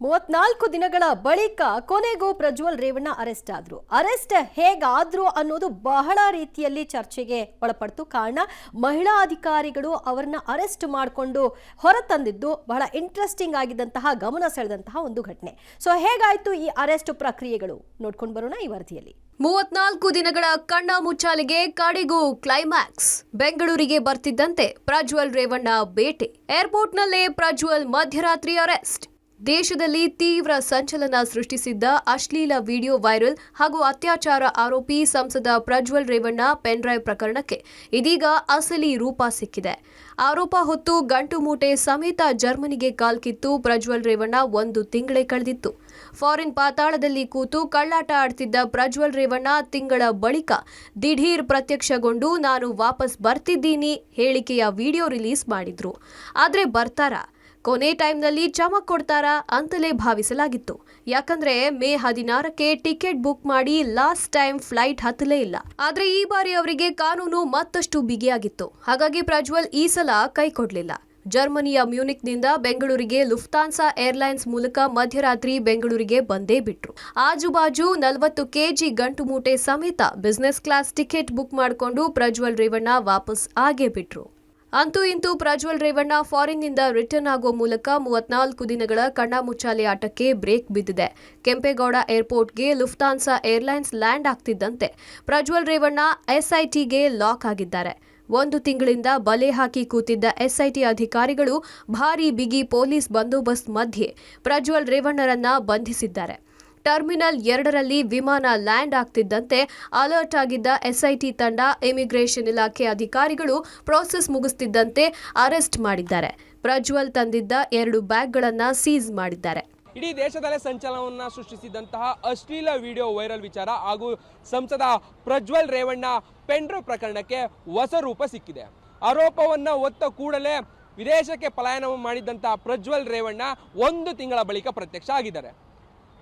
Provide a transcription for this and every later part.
34 ದಿನಗಳ ಬಳಿಕ ಕೊನೆಗೂ ಪ್ರಜ್ವಲ್ ರೇವಣ್ಣ ಅರೆಸ್ಟ್ ಆದ್ರು. ಅರೆಸ್ಟ್ ಹೇಗಾದ್ರು ಅನ್ನೋದು ಬಹಳ ರೀತಿಯಲ್ಲಿ ಚರ್ಚೆಗೆ ಒಳಪಡ್ತು. ಕಾರಣ ಮಹಿಳಾ ಅಧಿಕಾರಿಗಳು ಅವರನ್ನ ಅರೆಸ್ಟ್ ಮಾಡಿಕೊಂಡು ಹೊರತಂದಿದ್ದು ಬಹಳ ಇಂಟ್ರೆಸ್ಟಿಂಗ್ ಆಗಿದ್ದಂತಹ ಗಮನ ಸೆಳೆದಂತಹ ಒಂದು ಘಟನೆ. ಸೊ ಹೇಗಾಯ್ತು ಈ ಅರೆಸ್ಟ್ ಪ್ರಕ್ರಿಯೆಗಳು ನೋಡ್ಕೊಂಡು ಬರೋಣ ಈ ವರದಿಯಲ್ಲಿ. 34 ದಿನಗಳ ಕಣ್ಣ ಮುಚ್ಚಾಲೆಗೆ ಕಡೆಗೂ ಕ್ಲೈಮ್ಯಾಕ್ಸ್. ಬೆಂಗಳೂರಿಗೆ ಬರ್ತಿದ್ದಂತೆ ಪ್ರಜ್ವಲ್ ರೇವಣ್ಣ ಬೇಟೆ. ಏರ್ಪೋರ್ಟ್ನಲ್ಲೇ ಪ್ರಜ್ವಲ್ ಮಧ್ಯರಾತ್ರಿ ಅರೆಸ್ಟ್. ದೇಶದಲ್ಲಿ ತೀವ್ರ ಸಂಚಲನ ಸೃಷ್ಟಿಸಿದ್ದ ಅಶ್ಲೀಲ ವಿಡಿಯೋ ವೈರಲ್ ಹಾಗೂ ಅತ್ಯಾಚಾರ ಆರೋಪಿ ಸಂಸದ ಪ್ರಜ್ವಲ್ ರೇವಣ್ಣ ಪೆನ್ಡ್ರೈವ್ ಪ್ರಕರಣಕ್ಕೆ ಇದೀಗ ಅಸಲಿ ರೂಪ ಸಿಕ್ಕಿದೆ. ಆರೋಪ ಹೊತ್ತು ಗಂಟು ಮೂಟೆ ಸಮೇತ ಜರ್ಮನಿಗೆ ಕಾಲ್ಕಿತ್ತು ಪ್ರಜ್ವಲ್ ರೇವಣ್ಣ 1 ತಿಂಗಳೇ ಕಳೆದಿತ್ತು. ಫಾರಿನ್ ಪಾತಾಳದಲ್ಲಿ ಕೂತು ಕಳ್ಳಾಟ ಆಡ್ತಿದ್ದ ಪ್ರಜ್ವಲ್ ರೇವಣ್ಣ ತಿಂಗಳ ಬಳಿಕ ದಿಢೀರ್ ಪ್ರತ್ಯಕ್ಷಗೊಂಡು ನಾನು ವಾಪಸ್ ಬರ್ತಿದ್ದೀನಿ ಹೇಳಿಕೆಯ ವಿಡಿಯೋ ರಿಲೀಸ್ ಮಾಡಿದ್ರು. ಆದ್ರೆ ಬರ್ತಾರಾ? ಕೊನೆ ಟೈಮ್ನಲ್ಲಿ ಚಮಕ್ ಕೊಡ್ತಾರಾ ಅಂತಲೇ ಭಾವಿಸಲಾಗಿತ್ತು. ಯಾಕಂದ್ರೆ ಮೇ 16ಕ್ಕೆ ಟಿಕೆಟ್ ಬುಕ್ ಮಾಡಿ ಲಾಸ್ಟ್ ಟೈಮ್ ಫ್ಲೈಟ್ ಹತ್ತಲೇ ಇಲ್ಲ. ಆದ್ರೆ ಈ ಬಾರಿ ಅವರಿಗೆ ಕಾನೂನು ಮತ್ತಷ್ಟು ಬಿಗಿಯಾಗಿತ್ತು. ಹಾಗಾಗಿ ಪ್ರಜ್ವಲ್ ಈ ಸಲ ಕೈ ಕೊಡ್ಲಿಲ್ಲ. ಜರ್ಮನಿಯ ಮ್ಯೂನಿಕ್ನಿಂದ ಬೆಂಗಳೂರಿಗೆ ಲುಫ್ತಾನ್ಸಾ ಏರ್ಲೈನ್ಸ್ ಮೂಲಕ ಮಧ್ಯರಾತ್ರಿ ಬೆಂಗಳೂರಿಗೆ ಬಂದೇ ಬಿಟ್ರು. ಆಜುಬಾಜು 40 ಕೆಜಿ ಗಂಟು ಮೂಟೆ ಸಮೇತ ಬಿಸಿನೆಸ್ ಕ್ಲಾಸ್ ಟಿಕೆಟ್ ಬುಕ್ ಮಾಡಿಕೊಂಡು ಪ್ರಜ್ವಲ್ ರೇವಣ್ಣ ವಾಪಸ್ ಆಗೇ ಬಿಟ್ರು. ಅಂತೂ ಇಂತೂ ಪ್ರಜ್ವಲ್ ರೇವಣ್ಣ ಫಾರಿನ್ನಿಂದ ರಿಟರ್ನ್ ಆಗೋ ಮೂಲಕ 34 ದಿನಗಳ ಕಣ್ಣಾಮುಚ್ಚಾಲೆ ಆಟಕ್ಕೆ ಬ್ರೇಕ್ ಬಿದ್ದಿದೆ. ಕೆಂಪೇಗೌಡ ಏರ್ಪೋರ್ಟ್ಗೆ ಲುಫ್ತಾನ್ಸಾ ಏರ್ಲೈನ್ಸ್ ಲ್ಯಾಂಡ್ ಆಗ್ತಿದ್ದಂತೆ ಪ್ರಜ್ವಲ್ ರೇವಣ್ಣ ಎಸ್ಐಟಿಗೆ ಲಾಕ್ ಆಗಿದ್ದಾರೆ. 1 ತಿಂಗಳಿಂದ ಬಲೆ ಹಾಕಿ ಕೂತಿದ್ದ ಎಸ್ಐಟಿ ಅಧಿಕಾರಿಗಳು ಭಾರೀ ಬಿಗಿ ಪೊಲೀಸ್ ಬಂದೋಬಸ್ತ್ ಮಧ್ಯೆ ಪ್ರಜ್ವಲ್ ರೇವಣ್ಣರನ್ನ ಬಂಧಿಸಿದ್ದಾರೆ. ಟರ್ಮಿನಲ್ 2ರಲ್ಲಿ ವಿಮಾನ ಲ್ಯಾಂಡ್ ಆಗ್ತಿದ್ದಂತೆ ಅಲರ್ಟ್ ಆಗಿದ್ದ ಎಸ್ಐಟಿ ತಂಡ ಇಮಿಗ್ರೇಷನ್ ಇಲಾಖೆ ಅಧಿಕಾರಿಗಳು ಪ್ರೋಸೆಸ್ ಮುಗಿಸ್ತಿದ್ದಂತೆ ಅರೆಸ್ಟ್ ಮಾಡಿದ್ದಾರೆ. ಪ್ರಜ್ವಲ್ ತಂದಿದ್ದ 2 ಬ್ಯಾಗ್ಗಳನ್ನು ಸೀಸ್ ಮಾಡಿದ್ದಾರೆ. ಇಡೀ ದೇಶದಲ್ಲೇ ಸಂಚಲನವನ್ನ ಸೃಷ್ಟಿಸಿದಂತಹ ಅಶ್ಲೀಲ ವಿಡಿಯೋ ವೈರಲ್ ವಿಚಾರ ಹಾಗೂ ಸಂಸದ ಪ್ರಜ್ವಲ್ ರೇವಣ್ಣ ಪೆನ್ಡ್ರೈವ್ ಪ್ರಕರಣಕ್ಕೆ ಹೊಸ ರೂಪ ಸಿಕ್ಕಿದೆ. ಆರೋಪವನ್ನ ಹೊತ್ತ ಕೂಡಲೇ ವಿದೇಶಕ್ಕೆ ಪಲಾಯನ ಮಾಡಿದ್ದಂತಹ ಪ್ರಜ್ವಲ್ ರೇವಣ್ಣ 1 ತಿಂಗಳ ಬಳಿಕ ಪ್ರತ್ಯಕ್ಷ ಆಗಿದ್ದಾರೆ.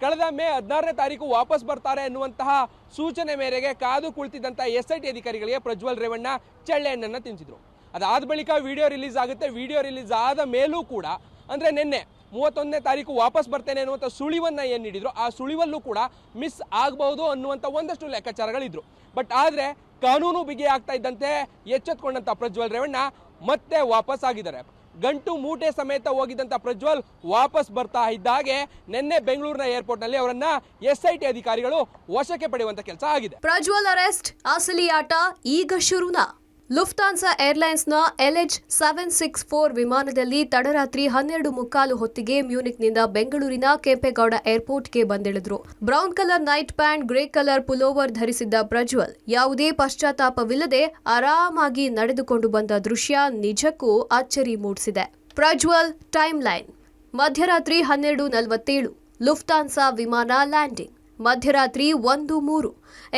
ಕಳೆದ ಮೇ 16ನೇ ತಾರೀಕು ವಾಪಸ್ ಬರ್ತಾರೆ ಎನ್ನುವಂತಹ ಸೂಚನೆ ಮೇರೆಗೆ ಕಾದು ಕುಳಿತಿದ್ದಂತಹ ಎಸ್ಐಟಿ ಅಧಿಕಾರಿಗಳಿಗೆ ಪ್ರಜ್ವಲ್ ರೇವಣ್ಣ ಚಳ್ಳೆಹಣ್ಣನ್ನು ತಿನ್ನಿಸಿದ್ರು. ಅದಾದ ಬಳಿಕ ವಿಡಿಯೋ ರಿಲೀಸ್ ಆಗುತ್ತೆ. ವಿಡಿಯೋ ರಿಲೀಸ್ ಆದ ಮೇಲೂ ಕೂಡ ಅಂದರೆ ನಿನ್ನೆ 31ನೇ ತಾರೀಕು ವಾಪಸ್ ಬರ್ತೇನೆ ಅನ್ನುವಂಥ ಸುಳಿವನ್ನು ಏನು ನೀಡಿದ್ರು ಆ ಸುಳಿವಲ್ಲೂ ಕೂಡ ಮಿಸ್ ಆಗಬಹುದು ಅನ್ನುವಂಥ ಒಂದಷ್ಟು ಲೆಕ್ಕಾಚಾರಗಳಿದ್ರು. ಬಟ್ ಆದರೆ ಕಾನೂನು ಬಿಗಿ ಆಗ್ತಾ ಇದ್ದಂತೆ ಎಚ್ಚೆತ್ಕೊಂಡಂಥ ಪ್ರಜ್ವಲ್ ರೇವಣ್ಣ ಮತ್ತೆ ವಾಪಸ್ ಆಗಿದ್ದಾರೆ. ಗಂಟು ಮೂಟೆ ಸಮೇತ ಹೋಗಿದ್ದಂಥ ಪ್ರಜ್ವಲ್ ವಾಪಸ್ ಬರ್ತಾ ಇದ್ದಾಗೆ ನಿನ್ನೆ ಬೆಂಗಳೂರಿನ ಏರ್ಪೋರ್ಟ್ನಲ್ಲಿ ಅವರನ್ನ ಎಸ್ಐಟಿ ಅಧಿಕಾರಿಗಳು ವಶಕ್ಕೆ ಪಡೆಯುವಂತ ಕೆಲಸ ಆಗಿದೆ. ಪ್ರಜ್ವಲ್ ಅರೆಸ್ಟ್ ಅಸಲಿ ಆಟ ಈಗ ಶುರುನಾ? ಲುಫ್ತಾನ್ಸಾ ಏರ್ಲೈನ್ಸ್ನ LH764 ವಿಮಾನದಲ್ಲಿ ತಡರಾತ್ರಿ 12:15 ಹೊತ್ತಿಗೆ ಮ್ಯೂನಿಕ್ನಿಂದ ಬೆಂಗಳೂರಿನ ಕೆಂಪೇಗೌಡ ಏರ್ಪೋರ್ಟ್ಗೆ ಬಂದಿಳಿದ್ರು. Brown colour night pant, grey colour pullover ಧರಿಸಿದ್ದ ಪ್ರಜ್ವಲ್ ಯಾವುದೇ ಪಶ್ಚಾತ್ತಾಪವಿಲ್ಲದೆ ಆರಾಮಾಗಿ ನಡೆದುಕೊಂಡು ಬಂದ ದೃಶ್ಯ ನಿಜಕ್ಕೂ ಅಚ್ಚರಿ ಮೂಡಿಸಿದೆ. ಪ್ರಜ್ವಲ್ ಟೈಮ್ ಲೈನ್: ಮಧ್ಯರಾತ್ರಿ 12:47 ಲುಫ್ತಾನ್ಸಾ ವಿಮಾನ ಲ್ಯಾಂಡಿಂಗ್. ಮಧ್ಯರಾತ್ರಿ 1:03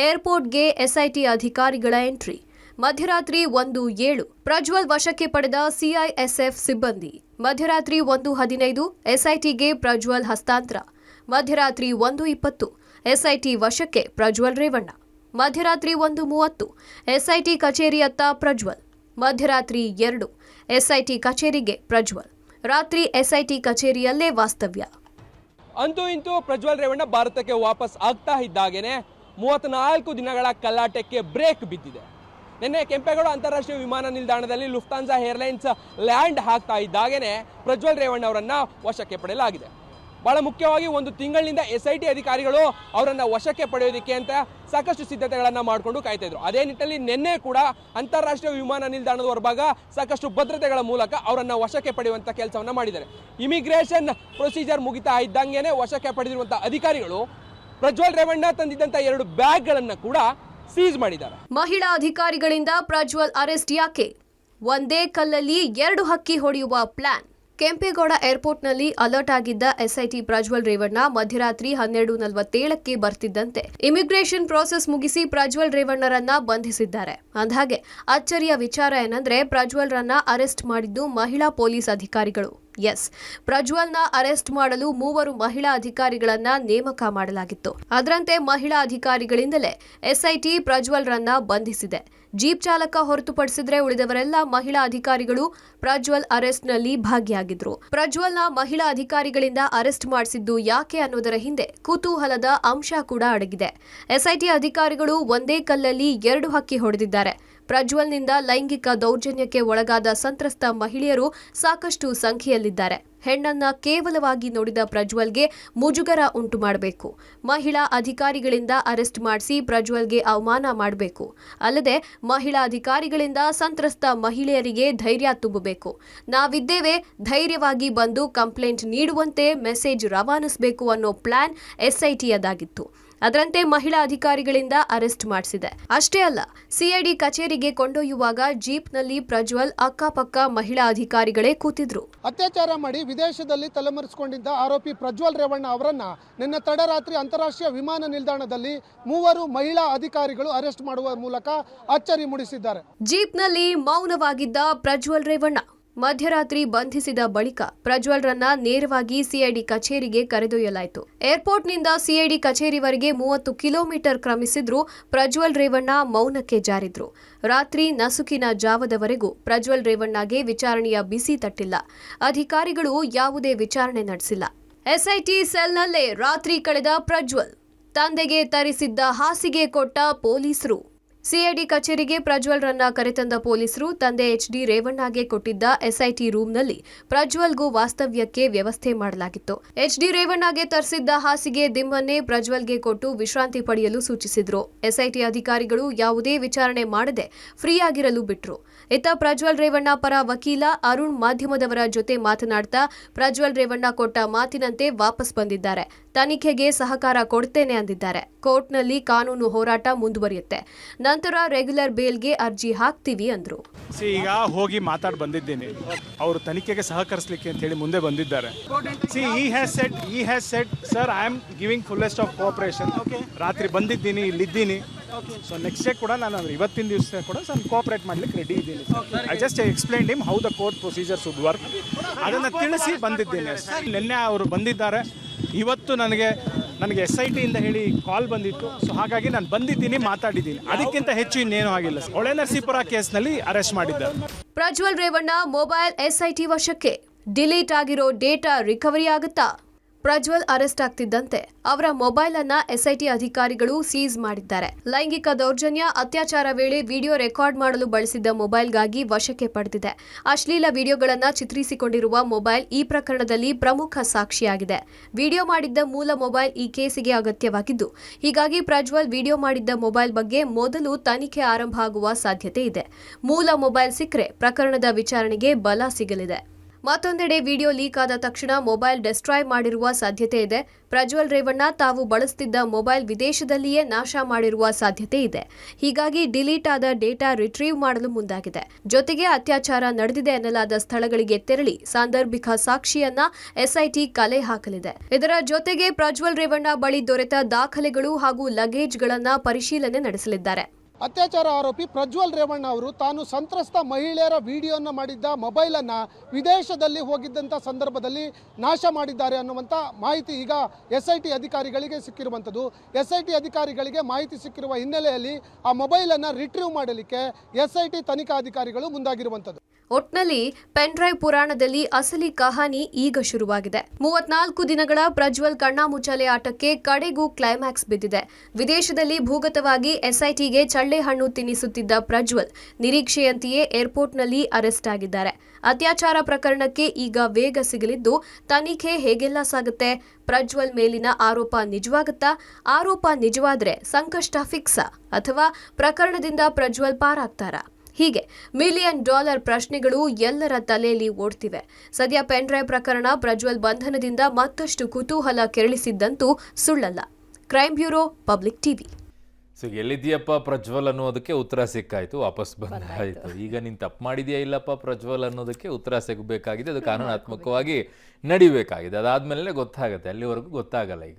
ಏರ್ಪೋರ್ಟ್ಗೆ ಎಸ್ಐಟಿ ಅಧಿಕಾರಿಗಳ ಎಂಟ್ರಿ. ಮಧ್ಯರಾತ್ರಿ 1:07 ಪ್ರಜ್ವಲ್ ವಶಕ್ಕೆ ಪಡೆದ ಸಿಐಎಸ್ಎಫ್ ಸಿಬ್ಬಂದಿ. ಮಧ್ಯರಾತ್ರಿ 1:15 ಎಸ್ಐಟಿಗೆ ಪ್ರಜ್ವಲ್ ಹಸ್ತಾಂತರ. ಮಧ್ಯರಾತ್ರಿ 1:20 ಎಸ್ಐಟಿ ವಶಕ್ಕೆ ಪ್ರಜ್ವಲ್ ರೇವಣ್ಣ. ಮಧ್ಯರಾತ್ರಿ 1:30 ಎಸ್ಐಟಿ ಕಚೇರಿಯತ್ತ ಪ್ರಜ್ವಲ್. ಮಧ್ಯರಾತ್ರಿ 2 ಎಸ್ಐಟಿ ಕಚೇರಿಗೆ ಪ್ರಜ್ವಲ್. ರಾತ್ರಿ ಎಸ್ಐಟಿ ಕಚೇರಿಯಲ್ಲೇ ವಾಸ್ತವ್ಯ. ಅಂತೂ ಇಂತೂ ಪ್ರಜ್ವಲ್ ರೇವಣ್ಣ ಭಾರತಕ್ಕೆ ವಾಪಸ್ ಆಗ್ತಾ ಇದ್ದಾಗೇನೆ 34 ದಿನಗಳ ಕಲ್ಲಾಟಕ್ಕೆ ಬ್ರೇಕ್ ಬಿದ್ದಿದೆ. ನಿನ್ನೆ ಕೆಂಪೇಗೌಡ ಅಂತಾರಾಷ್ಟ್ರೀಯ ವಿಮಾನ ನಿಲ್ದಾಣದಲ್ಲಿ ಲುಫ್ತಾನ್ಸಾ ಏರ್ಲೈನ್ಸ್ ಲ್ಯಾಂಡ್ ಆಗ್ತಾ ಇದ್ದಾಗೇನೆ ಪ್ರಜ್ವಲ್ ರೇವಣ್ಣ ಅವರನ್ನ ವಶಕ್ಕೆ ಪಡೆಯಲಾಗಿದೆ. ಬಹಳ ಮುಖ್ಯವಾಗಿ 1 ತಿಂಗಳಿನಿಂದ ಎಸ್ಐಟಿ ಅಧಿಕಾರಿಗಳು ಅವರನ್ನ ವಶಕ್ಕೆ ಪಡೆಯೋದಕ್ಕೆ ಅಂತ ಸಾಕಷ್ಟು ಸಿದ್ಧತೆಗಳನ್ನ ಮಾಡಿಕೊಂಡು ಕಾಯ್ತಾ ಇದ್ರು. ಅದೇ ನಿಟ್ಟಿನಲ್ಲಿ ನಿನ್ನೆ ಕೂಡ ಅಂತಾರಾಷ್ಟ್ರೀಯ ವಿಮಾನ ನಿಲ್ದಾಣದ ಹೊರಭಾಗ ಸಾಕಷ್ಟು ಭದ್ರತೆಗಳ ಮೂಲಕ ಅವರನ್ನ ವಶಕ್ಕೆ ಪಡೆಯುವಂತ ಕೆಲಸವನ್ನ ಮಾಡಿದ್ದಾರೆ. ಇಮಿಗ್ರೇಷನ್ ಪ್ರೊಸೀಜರ್ ಮುಗಿತಾ ಇದ್ದಂಗೆನೆ ವಶಕ್ಕೆ ಪಡೆದಿರುವಂತಹ ಅಧಿಕಾರಿಗಳು ಪ್ರಜ್ವಲ್ ರೇವಣ್ಣ ತಂದಿದ್ದಂತ 2 ಬ್ಯಾಗ್ಗಳನ್ನ ಕೂಡ ಸೀಸ್ ಮಾಡಿದ್ದಾರೆ. ಮಹಿಳಾ ಅಧಿಕಾರಿಗಳಿಂದ ಪ್ರಜ್ವಲ್ ಅರೆಸ್ಟ್ ಯಾಕೆ? ಒಂದೇ ಕಲ್ಲಲ್ಲಿ 2 ಹಕ್ಕಿ ಹೊಡೆಯುವ ಪ್ಲಾನ್. ಕೆಂಪೇಗೌಡ ಏರ್ಪೋರ್ಟ್ನಲ್ಲಿ ಅಲರ್ಟ್ ಆಗಿದ್ದ ಎಸ್ಐಟಿ ಪ್ರಜ್ವಲ್ ರೇವಣ್ಣ ಮಧ್ಯರಾತ್ರಿ 12:47ಕ್ಕೆ ಬರ್ತಿದ್ದಂತೆ ಇಮಿಗ್ರೇಷನ್ ಪ್ರಾಸೆಸ್ ಮುಗಿಸಿ ಪ್ರಜ್ವಲ್ ರೇವಣ್ಣರನ್ನ ಬಂಧಿಸಿದ್ದಾರೆ. ಅಂದಹಾಗೆ ಅಚ್ಚರಿಯ ವಿಚಾರ ಏನಂದ್ರೆ ಪ್ರಜ್ವಲ್ ರನ್ನ ಅರೆಸ್ಟ್ ಮಾಡಿದ್ದು ಮಹಿಳಾ ಪೊಲೀಸ್ ಅಧಿಕಾರಿಗಳು. ಎಸ್, ಪ್ರಜ್ವಲ್ನ ಅರೆಸ್ಟ್ ಮಾಡಲು 3 ಮಹಿಳಾ ಅಧಿಕಾರಿಗಳನ್ನ ನೇಮಕ ಮಾಡಲಾಗಿತ್ತು. ಅದರಂತೆ ಮಹಿಳಾ ಅಧಿಕಾರಿಗಳಿಂದಲೇ ಎಸ್ಐಟಿ ಪ್ರಜ್ವಲ್ರನ್ನ ಬಂಧಿಸಿದೆ. ಜೀಪ್ ಚಾಲಕ ಹೊರತುಪಡಿಸಿದ್ರೆ ಉಳಿದವರೆಲ್ಲ ಮಹಿಳಾ ಅಧಿಕಾರಿಗಳು ಪ್ರಜ್ವಲ್ ಅರೆಸ್ಟ್ನಲ್ಲಿ ಭಾಗಿಯಾಗಿದ್ರು. ಪ್ರಜ್ವಲ್ನ ಮಹಿಳಾ ಅಧಿಕಾರಿಗಳಿಂದ ಅರೆಸ್ಟ್ ಮಾಡಿಸಿದ್ದು ಯಾಕೆ ಅನ್ನೋದರ ಹಿಂದೆ ಕುತೂಹಲದ ಅಂಶ ಕೂಡ ಅಡಗಿದೆ. ಎಸ್ಐಟಿ ಅಧಿಕಾರಿಗಳು ಒಂದೇ ಕಲ್ಲಲ್ಲಿ 2 ಹಕ್ಕಿ ಹೊಡೆದಿದ್ದಾರೆ. ಪ್ರಜ್ವಲ್ನಿಂದ ಲೈಂಗಿಕ ದೌರ್ಜನ್ಯಕ್ಕೆ ಒಳಗಾದ ಸಂತ್ರಸ್ತ ಮಹಿಳೆಯರು ಸಾಕಷ್ಟು ಸಂಖ್ಯೆಯಲ್ಲಿದ್ದಾರೆ. ಹೆಣ್ಣನ್ನ ಕೇವಲವಾಗಿ ನೋಡಿದ ಪ್ರಜ್ವಲ್ಗೆ ಮುಜುಗರ ಉಂಟು ಮಾಡಬೇಕು. ಮಹಿಳಾ ಅಧಿಕಾರಿಗಳಿಂದ ಅರೆಸ್ಟ್ ಮಾಡಿಸಿ ಪ್ರಜ್ವಲ್ಗೆ ಅವಮಾನ ಮಾಡಬೇಕು. ಅಲ್ಲದೆ ಮಹಿಳಾ ಅಧಿಕಾರಿಗಳಿಂದ ಸಂತ್ರಸ್ತ ಮಹಿಳೆಯರಿಗೆ ಧೈರ್ಯ ತುಂಬಬೇಕು. ನಾವಿದ್ದೇವೆ, ಧೈರ್ಯವಾಗಿ ಬಂದು ಕಂಪ್ಲೇಂಟ್ ನೀಡುವಂತೆ ಮೆಸೇಜ್ ರವಾನಿಸಬೇಕು ಅನ್ನೋ ಪ್ಲಾನ್ ಎಸ್ಐಟಿಯದಾಗಿತ್ತು. ಅದರಂತೆ ಮಹಿಳಾ ಅಧಿಕಾರಿಗಳಿಂದ ಅರೆಸ್ಟ್ ಮಾಡಿಸಿದೆ. ಅಷ್ಟೇ ಅಲ್ಲ, ಸಿಐಡಿ ಕಚೇರಿಗೆ ಕೊಂಡೊಯ್ಯುವಾಗ ಜೀಪ್ನಲ್ಲಿ ಪ್ರಜ್ವಲ್ ಅಕ್ಕಪಕ್ಕ ಮಹಿಳಾ ಅಧಿಕಾರಿಗಳೇ ಕೂತಿದ್ರು. ಅತ್ಯಾಚಾರ ಮಾಡಿ ವಿದೇಶದಲ್ಲಿ ತಲೆಮರೆಸಿಕೊಂಡಿದ್ದ ಆರೋಪಿ ಪ್ರಜ್ವಲ್ ರೇವಣ್ಣ ಅವರನ್ನ ನಿನ್ನೆ ತಡರಾತ್ರಿ ಅಂತಾರಾಷ್ಟ್ರೀಯ ವಿಮಾನ ನಿಲ್ದಾಣದಲ್ಲಿ 3 ಮಹಿಳಾ ಅಧಿಕಾರಿಗಳು ಅರೆಸ್ಟ್ ಮಾಡುವ ಮೂಲಕ ಅಚ್ಚರಿ ಮೂಡಿಸಿದ್ದಾರೆ. ಜೀಪ್ನಲ್ಲಿ ಮೌನವಾಗಿದ್ದ ಪ್ರಜ್ವಲ್ ರೇವಣ್ಣ ಮಧ್ಯರಾತ್ರಿ ಬಂಧಿಸಿದ ಬಳಿಕ ಪ್ರಜ್ವಲ್ರನ್ನ ನೇರವಾಗಿ ಸಿಐಡಿ ಕಚೇರಿಗೆ ಕರೆದೊಯ್ಯಲಾಯಿತು. ಏರ್ಪೋರ್ಟ್ನಿಂದ ಸಿಐಡಿ ಕಚೇರಿವರೆಗೆ 30 ಕಿಲೋಮೀಟರ್ ಕ್ರಮಿಸಿದ್ರು ಪ್ರಜ್ವಲ್ ರೇವಣ್ಣ ಮೌನಕ್ಕೆ ಜಾರಿದ್ರು. ರಾತ್ರಿ ನಸುಕಿನ ಜಾವದವರೆಗೂ ಪ್ರಜ್ವಲ್ ರೇವಣ್ಣಗೆ ವಿಚಾರಣೆಯ ಬಿಸಿ ತಟ್ಟಿಲ್ಲ. ಅಧಿಕಾರಿಗಳು ಯಾವುದೇ ವಿಚಾರಣೆ ನಡೆಸಿಲ್ಲ. ಎಸ್ಐಟಿ ಸೆಲ್ನಲ್ಲೇ ರಾತ್ರಿ ಕಳೆದ ಪ್ರಜ್ವಲ್. ತಂದೆಗೆ ತರಿಸಿದ್ದ ಹಾಸಿಗೆ ಕೊಟ್ಟ ಪೊಲೀಸರು. ಸಿಐಡಿ ಕಚೇರಿಗೆ ಪ್ರಜ್ವಲ್ರನ್ನ ಕರೆತಂದ ಪೊಲೀಸರು ತಂದೆ HD ರೇವಣ್ಣಗೆ ಕೊಟ್ಟಿದ್ದ ಎಸ್ಐಟಿ ರೂಮ್ನಲ್ಲಿ ಪ್ರಜ್ವಲ್ಗೂ ವಾಸ್ತವ್ಯಕ್ಕೆ ವ್ಯವಸ್ಥೆ ಮಾಡಲಾಗಿತ್ತು. HD ರೇವಣ್ಣಗೆ ತರಿಸಿದ್ದ ಹಾಸಿಗೆ ದಿಮ್ಮನ್ನೇ ಪ್ರಜ್ವಲ್ಗೆ ಕೊಟ್ಟು ವಿಶ್ರಾಂತಿ ಪಡೆಯಲು ಸೂಚಿಸಿದ್ರು. ಎಸ್ಐಟಿ ಅಧಿಕಾರಿಗಳು ಯಾವುದೇ ವಿಚಾರಣೆ ಮಾಡದೆ ಫ್ರೀಯಾಗಿರಲು ಬಿಟ್ರು. ಇತ್ತ ಪ್ರಜ್ವಲ್ ರೇವಣ್ಣ ಪರ ವಕೀಲ ಅರುಣ್ ಮಾಧ್ಯಮದವರ ಜೊತೆ ಮಾತನಾಡ್ತಾ ಪ್ರಜ್ವಲ್ ರೇವಣ್ಣ ಕೊಟ್ಟ ಮಾತಿನಂತೆ ವಾಪಸ್ ಬಂದಿದ್ದಾರೆ. ತನಿಖೆಗೆ ಸಹಕಾರ ಕೊಡ್ತೇನೆ ಅಂದಿದ್ದಾರೆ. ಕೋರ್ಟ್ನಲ್ಲಿ ಕಾನೂನು ಹೋರಾಟ ಮುಂದುವರಿಯುತ್ತೆ. ನಂತರ ರೆಗ್ಯುಲರ್ ಬೇಲ್ಗೆ ಅರ್ಜಿ ಹಾಕ್ತೀವಿ ಅಂದ್ರು. ಈಗ ಹೋಗಿ ಮಾತಾಡಿ ಬಂದಿದ್ದೀನಿ. ಅವರು ತನಿಖೆಗೆ ಸಹಕರಿಸಲಿಕ್ಕೆ ಅಂತ ಹೇಳಿ ಮುಂದೆ ಬಂದಿದ್ದಾರೆ. he has said sir I am giving fullest of cooperation. ರಾತ್ರಿ ಬಂದಿದ್ದೀನಿ, ಇಲ್ಲಿದ್ದೀನಿ. ಸೊ ನೆಕ್ಸ್ಟ್ ಡೇ ಕೂಡ ನಾನು ಇವತ್ತಿನ ದಿವಸ ಕೂಡ ನಾನು ಕೋಆಪರೇಟ್ ಮಾಡ್ಲಿಕ್ಕೆ ರೆಡಿ ಇದ್ದೀನಿ. I just explain him how the court procedures would work. ಅದನ್ನು ತಿಳಿಸಿ ಬಂದಿದ್ದೇನೆ. ನಿನ್ನೆ ಅವರು ಬಂದಿದ್ದಾರೆ. ಇವತ್ತು ನನಗೆ SITಯಿಂದ ಹೇಳಿ ಕಾಲ್ ಬಂದಿತ್ತು. ಸೊ ಹಾಗಾಗಿ ನಾನು ಬಂದಿದ್ದೀನಿ, ಮಾತಾಡಿದ್ದೀನಿ. ಅದಕ್ಕಿಂತ ಹೆಚ್ಚು ಇನ್ನೇನು ಆಗಿಲ್ಲ. ಹೊಳೆನರಸೀಪುರ ಕೇಸ್ನಲ್ಲಿ ಅರೆಸ್ಟ್ ಮಾಡಿದ್ದಾರೆ. ಪ್ರಜ್ವಲ್ ರೇವಣ್ಣ ಮೊಬೈಲ್ SIT ವಶಕ್ಕೆ. ಡಿಲೀಟ್ ಆಗಿರೋ ಡೇಟಾ ರಿಕವರಿ ಆಗುತ್ತಾ? ಪ್ರಜ್ವಲ್ ಅರೆಸ್ಟ್ ಆಗ್ತಿದ್ದಂತೆ ಅವರ ಮೊಬೈಲ್ ಅನ್ನ SIT ಅಧಿಕಾರಿಗಳು ಸೀಸ್ ಮಾಡಿದ್ದಾರೆ. ಲೈಂಗಿಕ ದೌರ್ಜನ್ಯ, ಅತ್ಯಾಚಾರ ವೇಳೆ ವಿಡಿಯೋ ರೆಕಾರ್ಡ್ ಮಾಡಲು ಬಳಸಿದ್ದ ಮೊಬೈಲ್ಗಾಗಿ ವಶಕ್ಕೆ ಪಡೆದಿದೆ. ಅಶ್ಲೀಲ ವಿಡಿಯೋಗಳನ್ನ ಚಿತ್ರಿಸಿಕೊಂಡಿರುವ ಮೊಬೈಲ್ ಈ ಪ್ರಕರಣದಲ್ಲಿ ಪ್ರಮುಖ ಸಾಕ್ಷಿಯಾಗಿದೆ. ವಿಡಿಯೋ ಮಾಡಿದ್ದ ಮೂಲ ಮೊಬೈಲ್ ಈ ಕೇಸಿಗೆ ಅಗತ್ಯವಾಗಿದ್ದು, ಹೀಗಾಗಿ ಪ್ರಜ್ವಲ್ ವಿಡಿಯೋ ಮಾಡಿದ್ದ ಮೊಬೈಲ್ ಬಗ್ಗೆ ಮೊದಲು ತನಿಖೆ ಆರಂಭ ಆಗುವ ಸಾಧ್ಯತೆ ಇದೆ. ಮೂಲ ಮೊಬೈಲ್ ಸಿಕ್ಕರೆ ಪ್ರಕರಣದ ವಿಚಾರಣೆಗೆ ಬಲ ಸಿಗಲಿದೆ. ಮತ್ತೊಂದೆಡೆ ವಿಡಿಯೋ ಲೀಕ್ ಆದ ತಕ್ಷಣ ಮೊಬೈಲ್ ಡೆಸ್ಟ್ರಾಯ್ ಮಾಡಿರುವ ಸಾಧ್ಯತೆ ಇದೆ. ಪ್ರಜ್ವಲ್ ರೇವಣ್ಣ ತಾವು ಬಳಸುತ್ತಿದ್ದ ಮೊಬೈಲ್ ವಿದೇಶದಲ್ಲಿಯೇ ನಾಶ ಮಾಡಿರುವ ಸಾಧ್ಯತೆ ಇದೆ. ಹೀಗಾಗಿ ಡಿಲೀಟ್ ಆದ ಡೇಟಾ ರಿಟ್ರೀವ್ ಮಾಡಲು ಮುಂದಾಗಿದೆ. ಜೊತೆಗೆ ಅತ್ಯಾಚಾರ ನಡೆದಿದೆ ಎನ್ನಲಾದ ಸ್ಥಳಗಳಿಗೆ ತೆರಳಿ ಸಾಂದರ್ಭಿಕ ಸಾಕ್ಷಿಯನ್ನ SIT ಕಲೆ ಹಾಕಲಿದೆ. ಇದರ ಜೊತೆಗೆ ಪ್ರಜ್ವಲ್ ರೇವಣ್ಣ ಬಳಿ ದೊರೆತ ದಾಖಲೆಗಳು ಹಾಗೂ ಲಗೇಜ್ಗಳನ್ನ ಪರಿಶೀಲನೆ ನಡೆಸಲಿದ್ದಾರೆ. ಅತ್ಯಾಚಾರ ಆರೋಪಿ ಪ್ರಜ್ವಲ್ ರೇವಣ್ಣ ಅವರು ತಾನು ಸಂತ್ರಸ್ತ ಮಹಿಳೆಯರ ವಿಡಿಯೋನ ಮಾಡಿದ್ದ ಮೊಬೈಲನ್ನು ವಿದೇಶದಲ್ಲಿ ಹೋಗಿದ್ದಂಥ ಸಂದರ್ಭದಲ್ಲಿ ನಾಶ ಮಾಡಿದ್ದಾರೆ ಅನ್ನುವಂಥ ಮಾಹಿತಿ ಈಗ SIT ಅಧಿಕಾರಿಗಳಿಗೆ ಸಿಕ್ಕಿರುವಂಥದ್ದು. SIT ಅಧಿಕಾರಿಗಳಿಗೆ ಮಾಹಿತಿ ಸಿಕ್ಕಿರುವ ಹಿನ್ನೆಲೆಯಲ್ಲಿ ಆ ಮೊಬೈಲನ್ನು ರಿಟ್ರೀವ್ ಮಾಡಲಿಕ್ಕೆ SIT ತನಿಖಾಧಿಕಾರಿಗಳು ಮುಂದಾಗಿರುವಂಥದ್ದು. ಒಟ್ನಲ್ಲಿ ಪೆನ್ಡ್ರೈವ್ ಪುರಾಣದಲ್ಲಿ ಅಸಲಿ ಕಹಾನಿ ಈಗ ಶುರುವಾಗಿದೆ. 34 ದಿನಗಳ ಪ್ರಜ್ವಲ್ ಕಣ್ಣಾಮುಚ್ಚಾಲೆ ಆಟಕ್ಕೆ ಕಡೆಗೂ ಕ್ಲೈಮ್ಯಾಕ್ಸ್ ಬಿದ್ದಿದೆ. ವಿದೇಶದಲ್ಲಿ ಭೂಗತವಾಗಿ SITಗೆ ಚಳ್ಳೆ ಹಣ್ಣು ತಿನ್ನಿಸುತ್ತಿದ್ದ ಪ್ರಜ್ವಲ್ ನಿರೀಕ್ಷೆಯಂತೆಯೇ ಏರ್ಪೋರ್ಟ್ನಲ್ಲಿ ಅರೆಸ್ಟ್ ಆಗಿದ್ದಾರೆ. ಅತ್ಯಾಚಾರ ಪ್ರಕರಣಕ್ಕೆ ಈಗ ವೇಗ ಸಿಗಲಿದ್ದು, ತನಿಖೆ ಹೇಗೆಲ್ಲ ಸಾಗುತ್ತೆ? ಪ್ರಜ್ವಲ್ ಮೇಲಿನ ಆರೋಪ ನಿಜವಾಗುತ್ತಾ? ಆರೋಪ ನಿಜವಾದ್ರೆ ಸಂಕಷ್ಟ ಫಿಕ್ಸಾ ಅಥವಾ ಪ್ರಕರಣದಿಂದ ಪ್ರಜ್ವಲ್ ಪಾರಾಗ್ತಾರಾ? ಹೀಗೆ $1 ಮಿಲಿಯನ್ ಪ್ರಶ್ನೆಗಳು ಎಲ್ಲರ ತಲೆಯಲ್ಲಿ ಓಡ್ತಿವೆ. ಸದ್ಯ ಪೆನ್ಡ್ರೈವ್ ಪ್ರಕರಣ ಪ್ರಜ್ವಲ್ ಬಂಧನದಿಂದ ಮತ್ತಷ್ಟು ಕುತೂಹಲ ಕೆರಳಿಸಿದ್ದಂತೂ ಸುಳ್ಳಲ್ಲ. Crime bureau, public TV. So ಎಲ್ಲಿದೆಯಪ್ಪ ಪ್ರಜ್ವಲ್ ಅನ್ನೋದಕ್ಕೆ ಉತ್ತರ ಸಿಕ್ಕಾಯ್ತು, ವಾಪಸ್ ಬಂದಾಯಿತು. ಈಗ ನೀನು ತಪ್ಪು ಮಾಡಿದೆಯಾ ಇಲ್ಲಪ್ಪ ಪ್ರಜ್ವಲ್ ಅನ್ನೋದಕ್ಕೆ ಉತ್ತರ ಸಿಗಬೇಕಾಗಿದೆ. ಅದು ಕಾನೂನಾತ್ಮಕವಾಗಿ ನಡಿಬೇಕಾಗಿದೆ. ಅದಾದ್ಮೇಲೆ ಗೊತ್ತಾಗುತ್ತೆ, ಅಲ್ಲಿವರೆಗೂ ಗೊತ್ತಾಗಲ್ಲ ಈಗ.